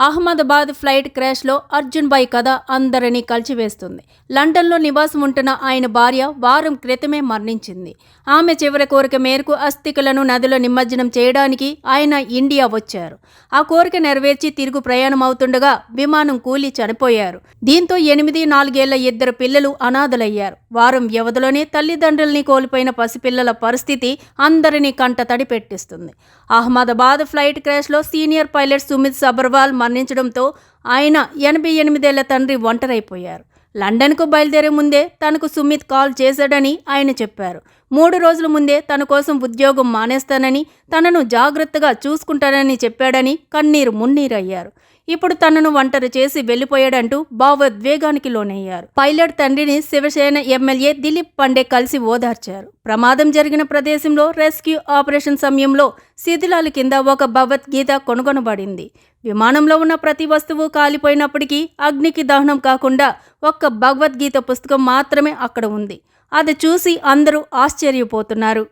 Ahmedabad flight క్రాష్లో Arjun భాయ్ కథ అందరినీ కలిచివేస్తుంది. లండన్లో నివాసం ఉంటున్న ఆయన భార్య వారం క్రితమే మరణించింది. ఆమె చివరి కోరిక మేరకు అస్థికలను నదిలో నిమజ్జనం చేయడానికి ఆయన ఇండియా వచ్చారు. ఆ కోరిక నెరవేర్చి తిరుగు ప్రయాణం అవుతుండగా విమానం కూలి చనిపోయారు. దీంతో 8, 4 ఏళ్ల 2 పిల్లలు అనాథలయ్యారు. వారం వ్యవధిలోనే తల్లిదండ్రుల్ని కోల్పోయిన పసిపిల్లల పరిస్థితి అందరినీ కంటతడి పెట్టిస్తుంది. అహ్మదాబాద్ ఫ్లైట్ క్రాష్లో సీనియర్ పైలట్ సుమిత్ సబర్వాల్ మరణించడంతో ఆయన 88 ఏళ్ల తండ్రి ఒంటరైపోయారు. లండన్కు బయలుదేరే ముందే తనకు సుమిత్ కాల్ చేశాడని ఆయన చెప్పారు. 3 రోజుల ముందే తన కోసం ఉద్యోగం మానేస్తానని, తనను జాగ్రత్తగా చూసుకుంటానని చెప్పాడని కన్నీరు మున్నీరయ్యారు. ఇప్పుడు తనను ఒంటరి చేసి వెళ్లిపోయాడంటూ భావోద్వేగానికి లోనయ్యారు. పైలట్ తండ్రిని శివసేన ఎమ్మెల్యే దిలీప్ పండే కలిసి ఓదార్చారు. ప్రమాదం జరిగిన ప్రదేశంలో రెస్క్యూ ఆపరేషన్ సమయంలో శిథిలాల కింద ఒక భగవద్గీత కనుగొనబడింది. విమానంలో ఉన్న ప్రతి వస్తువు కాలిపోయినప్పటికీ అగ్నికి దహనం కాకుండా ఒక్క భగవద్గీత పుస్తకం మాత్రమే అక్కడ ఉంది. అది చూసి అందరూ ఆశ్చర్యపోతున్నారు.